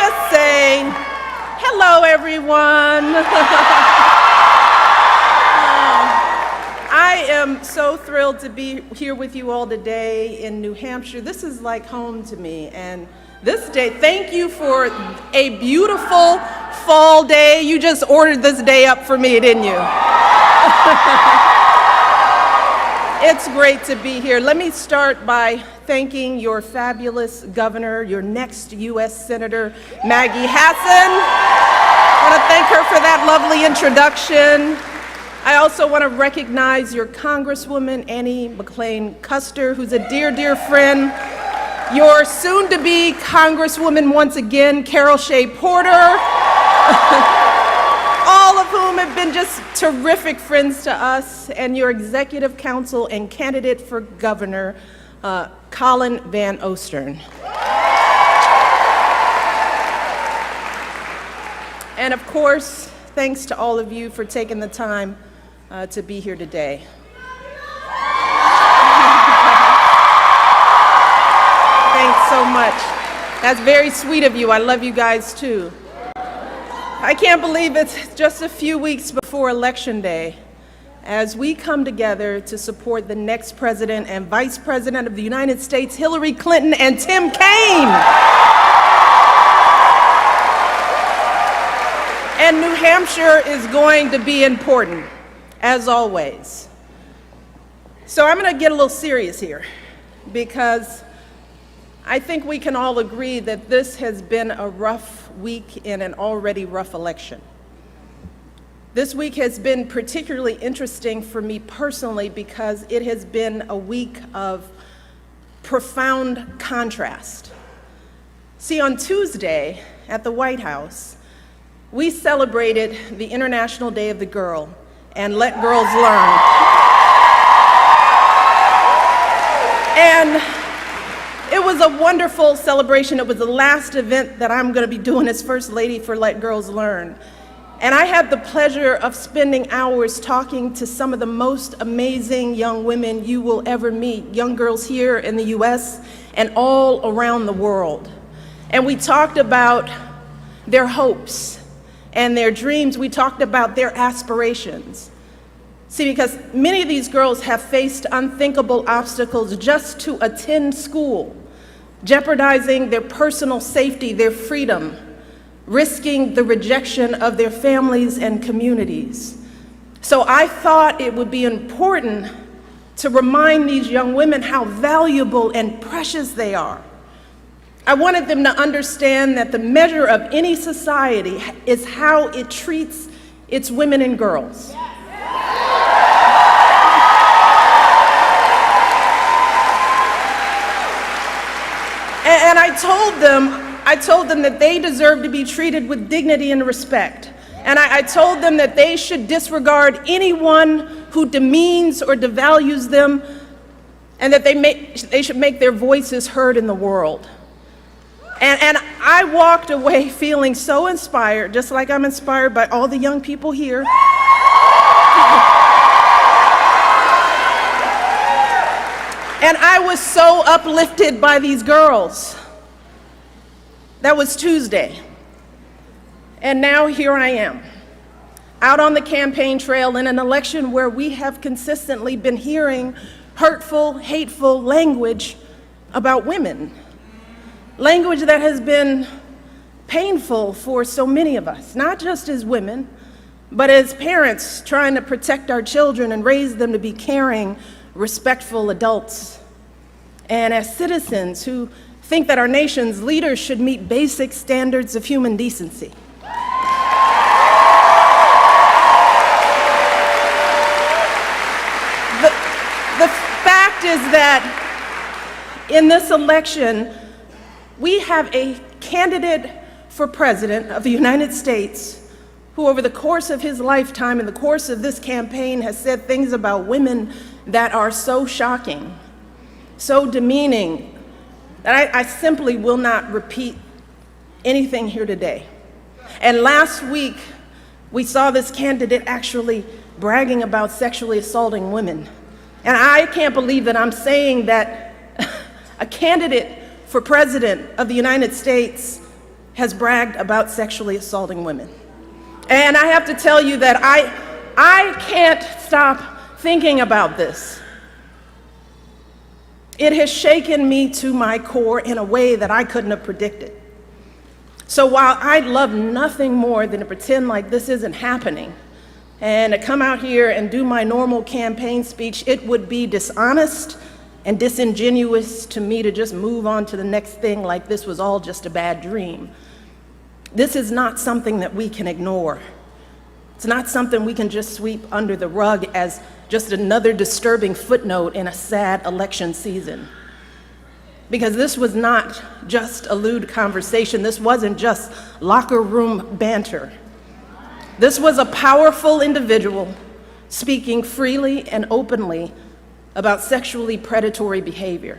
just say, hello, everyone. I am so thrilled to be here with you all today in New Hampshire. This is like home to me. And this day, thank you for a beautiful fall day. You just ordered this day up for me, didn't you? It's great to be here. Let me start by thanking your fabulous governor, your next U.S. Senator, Maggie Hassan. I want to thank her for that lovely introduction. I also want to recognize your Congresswoman, Annie McLean Custer, who's a dear, dear friend. Your soon-to-be Congresswoman, once again, Carol Shea Porter. All of whom have been just terrific friends to us, and your executive council and candidate for governor, Colin Van Ostern. And of course, thanks to all of you for taking the time to be here today. Thanks so much. That's very sweet of you. I love you guys too. I can't believe it's just a few weeks before Election Day as we come together to support the next President and Vice President of the United States, Hillary Clinton and Tim Kaine. And New Hampshire is going to be important, as always. So I'm going to get a little serious here because I think we can all agree that this has been a rough week in an already rough election. This week has been particularly interesting for me personally because it has been a week of profound contrast. See, on Tuesday at the White House, we celebrated the International Day of the Girl and Let Girls Learn. And it was a wonderful celebration. It was the last event that I'm going to be doing as First Lady for Let Girls Learn. And I had the pleasure of spending hours talking to some of the most amazing young women you will ever meet, young girls here in the US and all around the world. And we talked about their hopes and their dreams. We talked about their aspirations. See, because many of these girls have faced unthinkable obstacles just to attend school, jeopardizing their personal safety, their freedom, risking the rejection of their families and communities. So I thought it would be important to remind these young women how valuable and precious they are. I wanted them to understand that the measure of any society is how it treats its women and girls. And I told them that they deserve to be treated with dignity and respect. And I told them that they should disregard anyone who demeans or devalues them, and that they should make their voices heard in the world. And I walked away feeling so inspired, just like I'm inspired by all the young people here. And I was so uplifted by these girls. That was Tuesday. And now here I am, out on the campaign trail in an election where we have consistently been hearing hurtful, hateful language about women. Language that has been painful for so many of us, not just as women, but as parents trying to protect our children and raise them to be caring, respectful adults, and as citizens who think that our nation's leaders should meet basic standards of human decency. The fact is that in this election, we have a candidate for president of the United States who over the course of his lifetime, in the course of this campaign, has said things about women that are so shocking, so demeaning, that I simply will not repeat anything here today. And last week, we saw this candidate actually bragging about sexually assaulting women. And I can't believe that I'm saying that a candidate for president of the United States has bragged about sexually assaulting women. And I have to tell you that I can't stop thinking about this. It has shaken me to my core in a way that I couldn't have predicted. So while I'd love nothing more than to pretend like this isn't happening and to come out here and do my normal campaign speech, it would be dishonest and disingenuous to me to just move on to the next thing like this was all just a bad dream. This is not something that we can ignore. It's not something we can just sweep under the rug as just another disturbing footnote in a sad election season. Because this was not just a lewd conversation. This wasn't just locker room banter. This was a powerful individual speaking freely and openly about sexually predatory behavior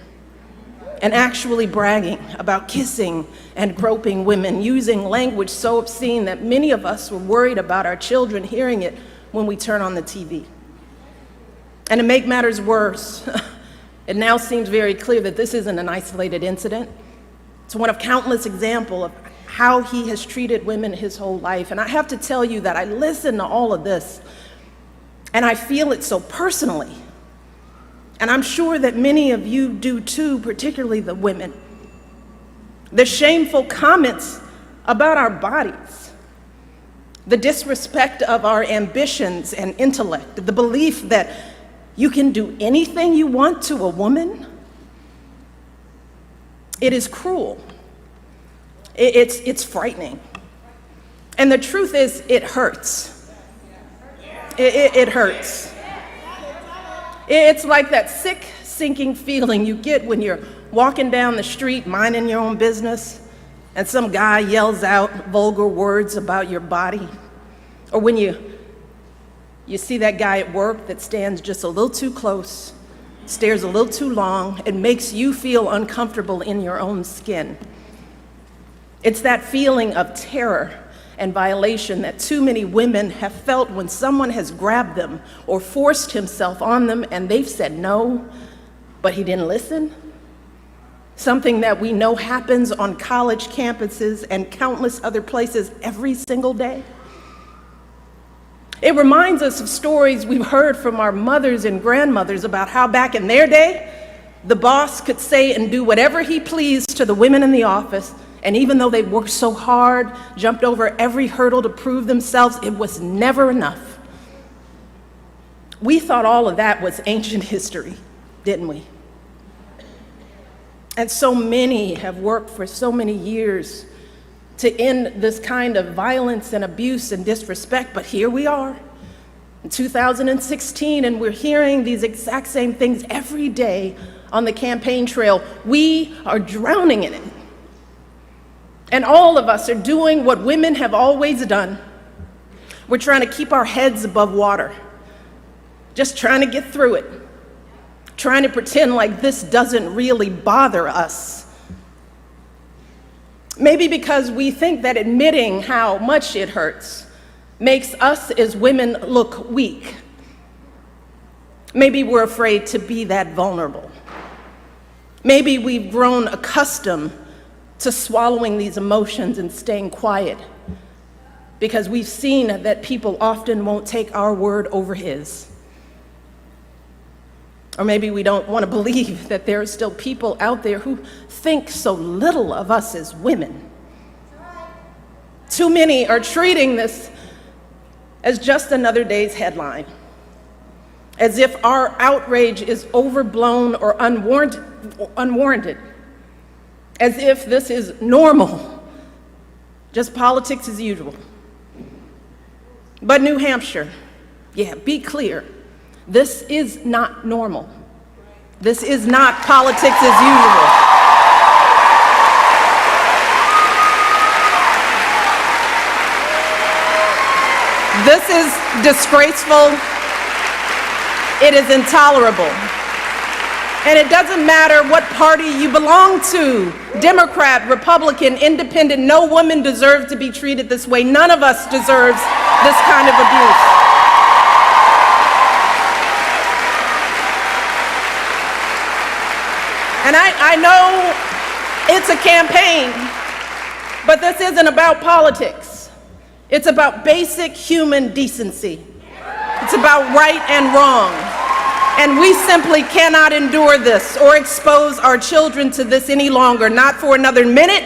and actually bragging about kissing and groping women, using language so obscene that many of us were worried about our children hearing it when we turn on the TV. And to make matters worse, it now seems very clear that this isn't an isolated incident. It's one of countless examples of how he has treated women his whole life. And I have to tell you that I listen to all of this, and I feel it so personally. And I'm sure that many of you do too, particularly the women. The shameful comments about our bodies, the disrespect of our ambitions and intellect, the belief that you can do anything you want to a woman. It is cruel. It's frightening. And the truth is, it hurts. It hurts. It's like that sick, sinking feeling you get when you're walking down the street minding your own business and some guy yells out vulgar words about your body. Or when you see that guy at work that stands just a little too close, stares a little too long, and makes you feel uncomfortable in your own skin. It's that feeling of terror and violation that too many women have felt when someone has grabbed them or forced himself on them and they've said no, but he didn't listen. Something that we know happens on college campuses and countless other places every single day. It reminds us of stories we've heard from our mothers and grandmothers about how back in their day, the boss could say and do whatever he pleased to the women in the office, and even though they worked so hard, jumped over every hurdle to prove themselves, it was never enough. We thought all of that was ancient history, didn't we? And so many have worked for so many years to end this kind of violence and abuse and disrespect, but here we are in 2016, and we're hearing these exact same things every day on the campaign trail. We are drowning in it. And all of us are doing what women have always done. We're trying to keep our heads above water, just trying to get through it, trying to pretend like this doesn't really bother us. Maybe because we think that admitting how much it hurts makes us as women look weak. Maybe we're afraid to be that vulnerable. Maybe we've grown accustomed to swallowing these emotions and staying quiet because we've seen that people often won't take our word over his. Or maybe we don't want to believe that there are still people out there who think so little of us as women. Too many are treating this as just another day's headline, as if our outrage is overblown or unwarranted, as if this is normal, just politics as usual. But New Hampshire, be clear, this is not normal. This is not politics as usual. This is disgraceful. It is intolerable. And it doesn't matter what party you belong to, Democrat, Republican, Independent, no woman deserves to be treated this way. None of us deserves this kind of abuse. And I know it's a campaign, But this isn't about politics. It's about basic human decency. It's about right and wrong. And we simply cannot endure this or expose our children to this any longer, not for another minute,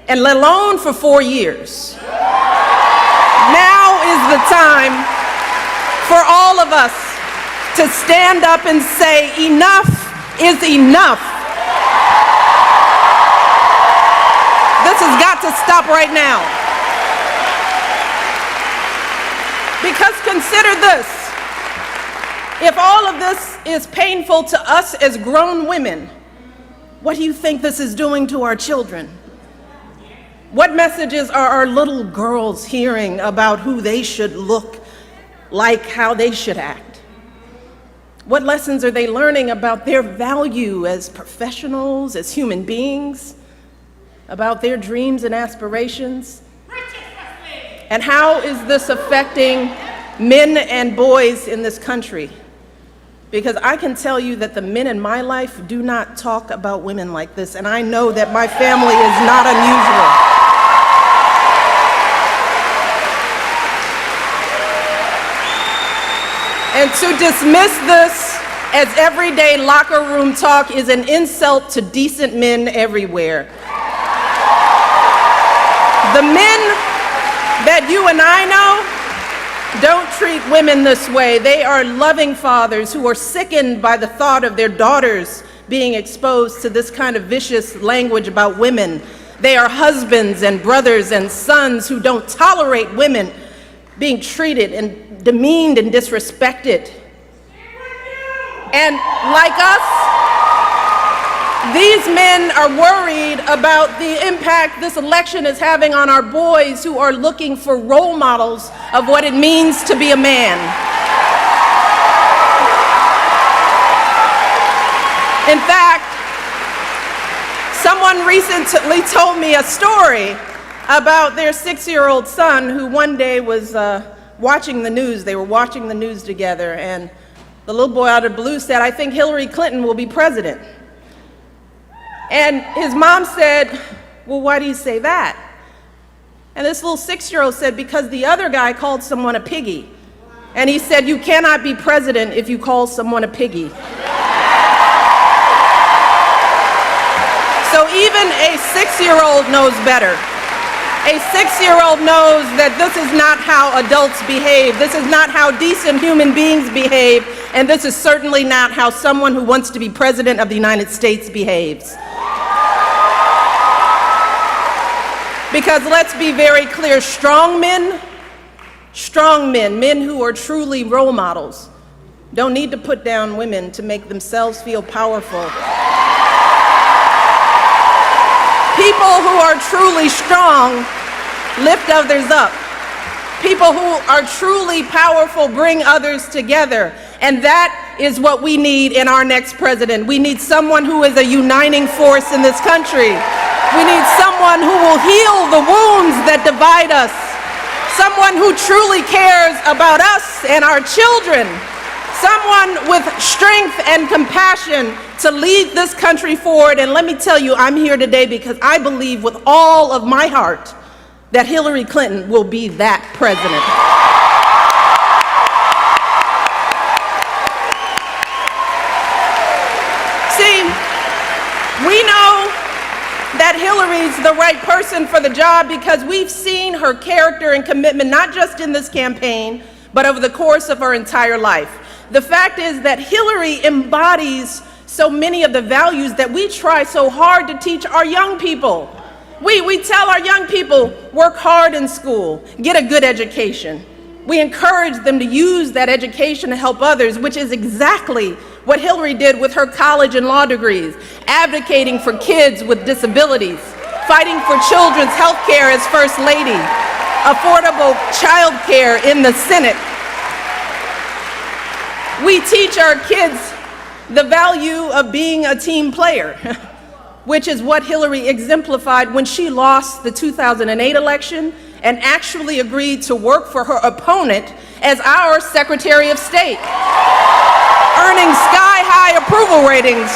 and let alone for 4 years. Now is the time for all of us to stand up and say, enough is enough. This has got to stop right now. Because consider this, if all of this is painful to us as grown women, what do you think this is doing to our children? What messages are our little girls hearing about who they should look like, how they should act? What lessons are they learning about their value as professionals, as human beings, about their dreams and aspirations? And how is this affecting men and boys in this country? Because I can tell you that the men in my life do not talk about women like this, and I know that my family is not unusual. And to dismiss this as everyday locker room talk is an insult to decent men everywhere. The men that you and I know don't treat women this way. They are loving fathers who are sickened by the thought of their daughters being exposed to this kind of vicious language about women. They are husbands and brothers and sons who don't tolerate women being treated and demeaned and disrespected. And like us, these men are worried about the impact this election is having on our boys who are looking for role models of what it means to be a man. In fact, someone recently told me a story about their 6-year-old son who one day was watching the news. They were watching the news together, and the little boy out of the blue said, "I think Hillary Clinton will be president." And his mom said, "Well, why do you say that?" And this little 6-year-old said, "Because the other guy called someone a piggy." And he said, "You cannot be president if you call someone a piggy." So even a 6-year-old knows better. A 6-year-old knows that this is not how adults behave. This is not how decent human beings behave. And this is certainly not how someone who wants to be president of the United States behaves. Because let's be very clear, strong men, men who are truly role models, don't need to put down women to make themselves feel powerful. People who are truly strong lift others up. People who are truly powerful bring others together. And that is what we need in our next president. We need someone who is a uniting force in this country. We need someone who will heal the wounds that divide us. Someone who truly cares about us and our children. Someone with strength and compassion to lead this country forward. And let me tell you, I'm here today because I believe with all of my heart that Hillary Clinton will be that president. See, we know that Hillary's the right person for the job because we've seen her character and commitment, not just in this campaign, but over the course of her entire life. The fact is that Hillary embodies so many of the values that we try so hard to teach our young people. We tell our young people, work hard in school, get a good education. We encourage them to use that education to help others, which is exactly what Hillary did with her college and law degrees, advocating for kids with disabilities, fighting for children's health care as First Lady, affordable child care in the Senate. We teach our kids the value of being a team player, which is what Hillary exemplified when she lost the 2008 election and actually agreed to work for her opponent as our Secretary of State, earning sky-high approval ratings,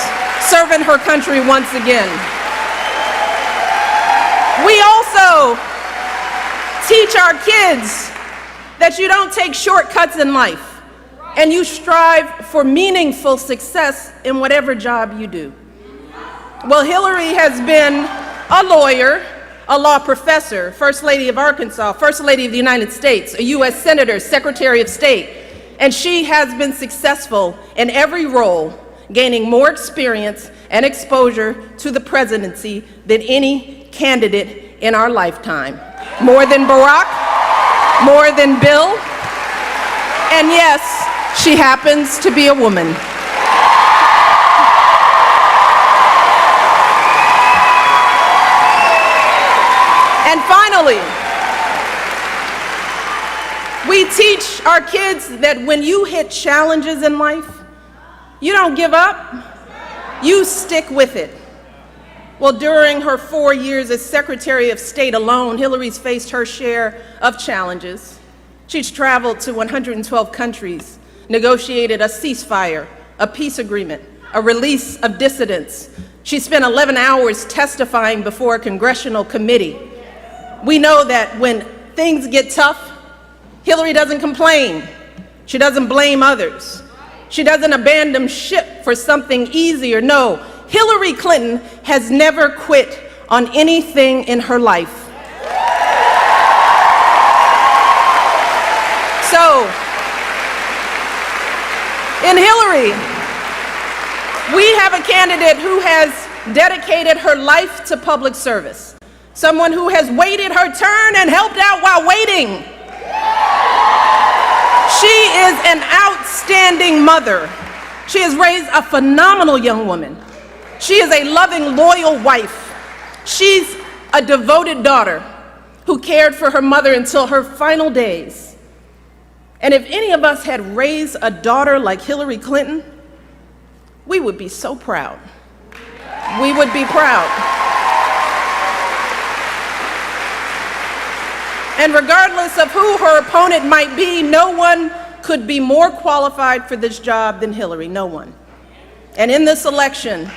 serving her country once again. We also also teach our kids that you don't take shortcuts in life and you strive for meaningful success in whatever job you do. Well, Hillary has been a lawyer, a law professor, First Lady of Arkansas, First Lady of the United States, a U.S. Senator, Secretary of State, and she has been successful in every role, gaining more experience and exposure to the presidency than any candidate in our lifetime. More than Barack, more than Bill, and yes, she happens to be a woman. And finally, we teach our kids that when you hit challenges in life, you don't give up, you stick with it. Well, during her 4 years as Secretary of State alone, Hillary's faced her share of challenges. She's traveled to 112 countries, negotiated a ceasefire, a peace agreement, a release of dissidents. She spent 11 hours testifying before a congressional committee. We know that when things get tough, Hillary doesn't complain. She doesn't blame others. She doesn't abandon ship for something easier. No, Hillary Clinton has never quit on anything in her life. So, in Hillary, we have a candidate who has dedicated her life to public service. Someone who has waited her turn and helped out while waiting. She is an outstanding mother. She has raised a phenomenal young woman. She is a loving, loyal wife. She's a devoted daughter who cared for her mother until her final days. And if any of us had raised a daughter like Hillary Clinton, we would be so proud. We would be proud. And regardless of who her opponent might be, no one could be more qualified for this job than Hillary, no one. And in this election,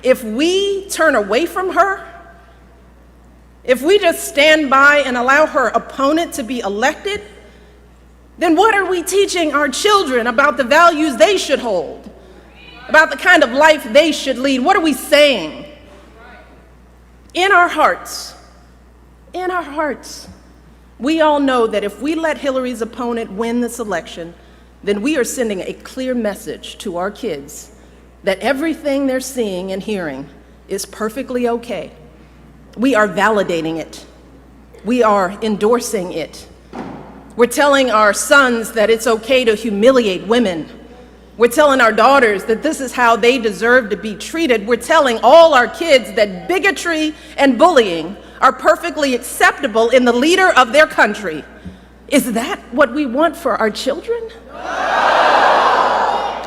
if we turn away from her, if we just stand by and allow her opponent to be elected, then what are we teaching our children about the values they should hold, about the kind of life they should lead? What are we saying? In our hearts, we all know that if we let Hillary's opponent win this election, then we are sending a clear message to our kids that everything they're seeing and hearing is perfectly okay. We are validating it. We are endorsing it. We're telling our sons that it's okay to humiliate women. We're telling our daughters that this is how they deserve to be treated. We're telling all our kids that bigotry and bullying are perfectly acceptable in the leader of their country. Is that what we want for our children?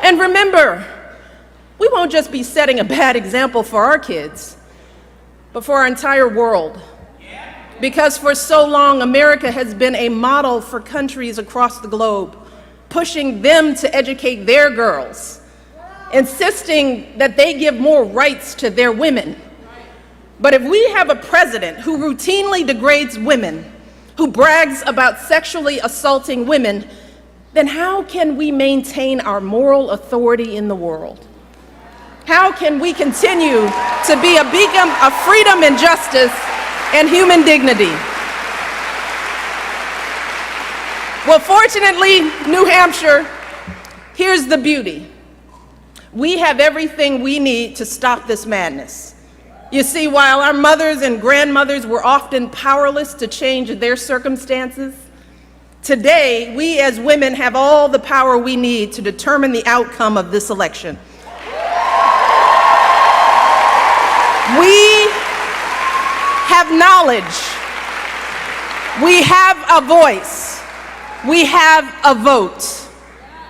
And remember, we won't just be setting a bad example for our kids, but for our entire world. Because for so long, America has been a model for countries across the globe, pushing them to educate their girls, insisting that they give more rights to their women. But if we have a president who routinely degrades women, who brags about sexually assaulting women, then how can we maintain our moral authority in the world? How can we continue to be a beacon of freedom and justice and human dignity? Well, fortunately, New Hampshire, here's the beauty. We have everything we need to stop this madness. You see, while our mothers and grandmothers were often powerless to change their circumstances, today, we as women have all the power we need to determine the outcome of this election. We have knowledge. We have a voice. We have a vote.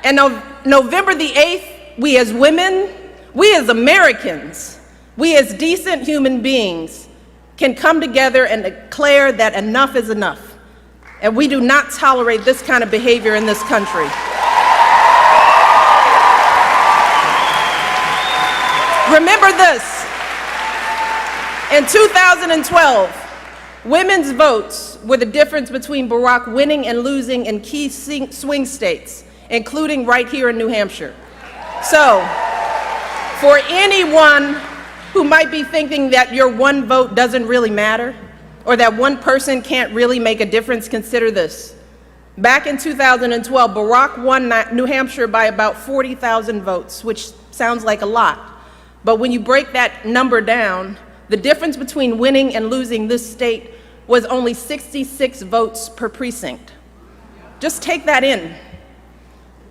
And on November the 8th, we as women, we as Americans, we as decent human beings can come together and declare that enough is enough. And we do not tolerate this kind of behavior in this country. Remember this. In 2012, Women's votes were the difference between Barack winning and losing in key swing states, including right here in New Hampshire. So, for anyone who might be thinking that your one vote doesn't really matter, or that one person can't really make a difference, consider this. Back in 2012, Barack won New Hampshire by about 40,000 votes, which sounds like a lot. But when you break that number down, the difference between winning and losing this state was only 66 votes per precinct. Just take that in.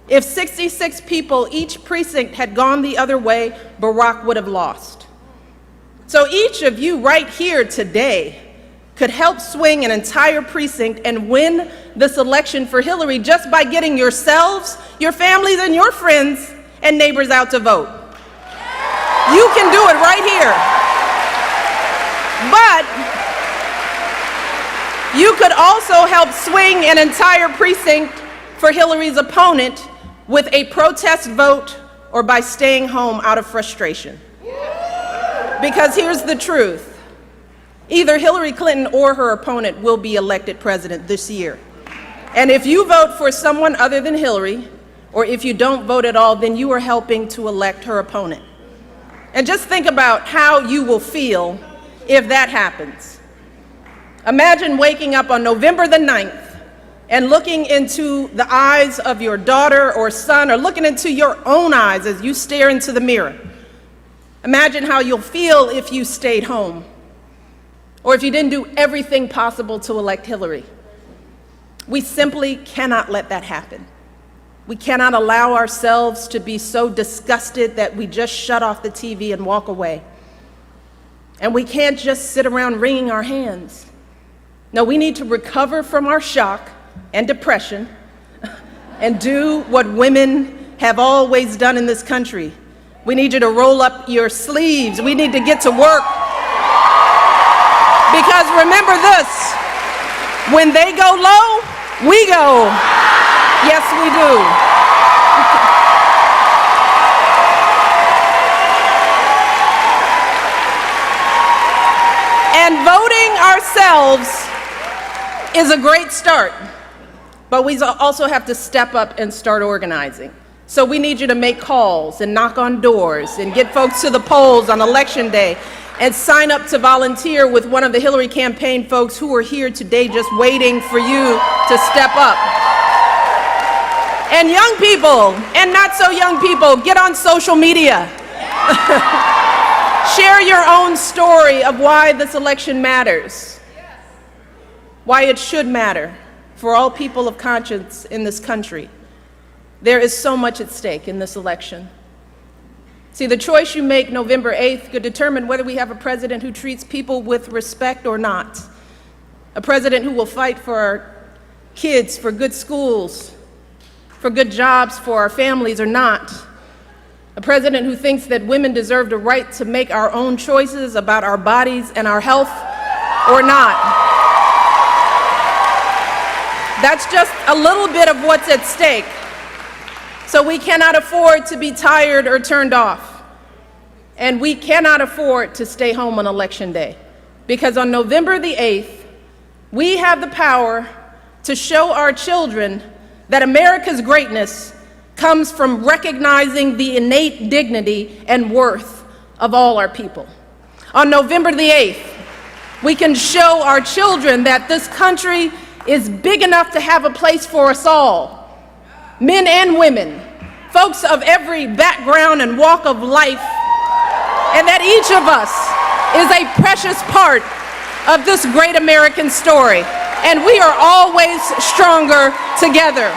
If 66 people, each precinct, had gone the other way, Barack would have lost. So each of you right here today could help swing an entire precinct and win this election for Hillary just by getting yourselves, your families, and your friends and neighbors out to vote. You can do it right here. But you could also help swing an entire precinct for Hillary's opponent with a protest vote or by staying home out of frustration. Because here's the truth. Either Hillary Clinton or her opponent will be elected president this year. And if you vote for someone other than Hillary, or if you don't vote at all, then you are helping to elect her opponent. And just think about how you will feel if that happens. Imagine waking up on November the 9th and looking into the eyes of your daughter or son, or looking into your own eyes as you stare into the mirror. Imagine how you'll feel if you stayed home, or if you didn't do everything possible to elect Hillary. We simply cannot let that happen. We cannot allow ourselves to be so disgusted that we just shut off the TV and walk away. And we can't just sit around wringing our hands. No, we need to recover from our shock and depression and do what women have always done in this country. We need you to roll up your sleeves. We need to get to work. Because remember this, when they go low, we go. Yes, we do. And voting ourselves is a great start, but we also have to step up and start organizing. So we need you to make calls and knock on doors and get folks to the polls on Election Day and sign up to volunteer with one of the Hillary campaign folks who are here today just waiting for you to step up. And young people, and not so young people, get on social media. Share your own story of why this election matters, why it should matter for all people of conscience in this country. There is so much at stake in this election. See, the choice you make November 8th could determine whether we have a president who treats people with respect or not. A president who will fight for our kids, for good schools, for good jobs for our families or not. A president who thinks that women deserve the right to make our own choices about our bodies and our health or not. That's just a little bit of what's at stake. So we cannot afford to be tired or turned off. And we cannot afford to stay home on Election Day. Because on November the 8th, we have the power to show our children that America's greatness comes from recognizing the innate dignity and worth of all our people. On November the 8th, we can show our children that this country is big enough to have a place for us all. Men and women, folks of every background and walk of life, and that each of us is a precious part of this great American story, and we are always stronger together.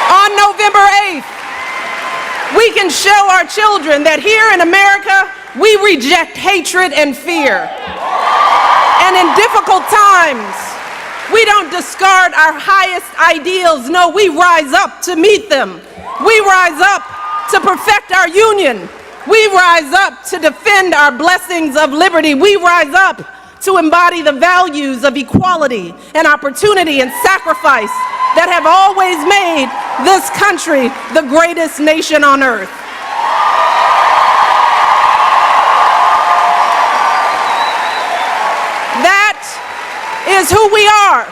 On November 8th, we can show our children that here in America, we reject hatred and fear. And in difficult times, we don't discard our highest ideals. No, we rise up to meet them. We rise up to perfect our union. We rise up to defend our blessings of liberty. We rise up to embody the values of equality and opportunity and sacrifice that have always made this country the greatest nation on earth. is who we are.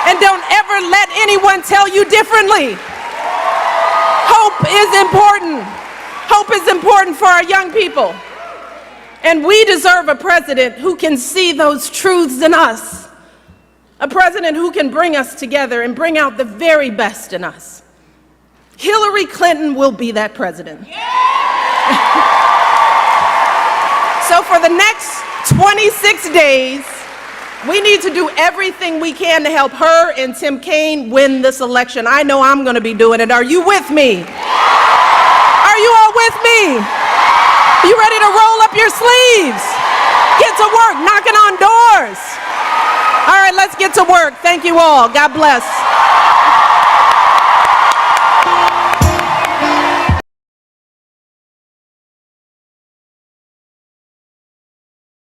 And don't ever let anyone tell you differently. Hope is important. Hope is important for our young people. And we deserve a president who can see those truths in us. A president who can bring us together and bring out the very best in us. Hillary Clinton will be that president. So for the next 26 days, we need to do everything we can to help her and Tim Kaine win this election. I know I'm going to be doing it. Are you with me? Are you all with me? You ready to roll up your sleeves? Get to work, knocking on doors. All right, let's get to work. Thank you all. God bless.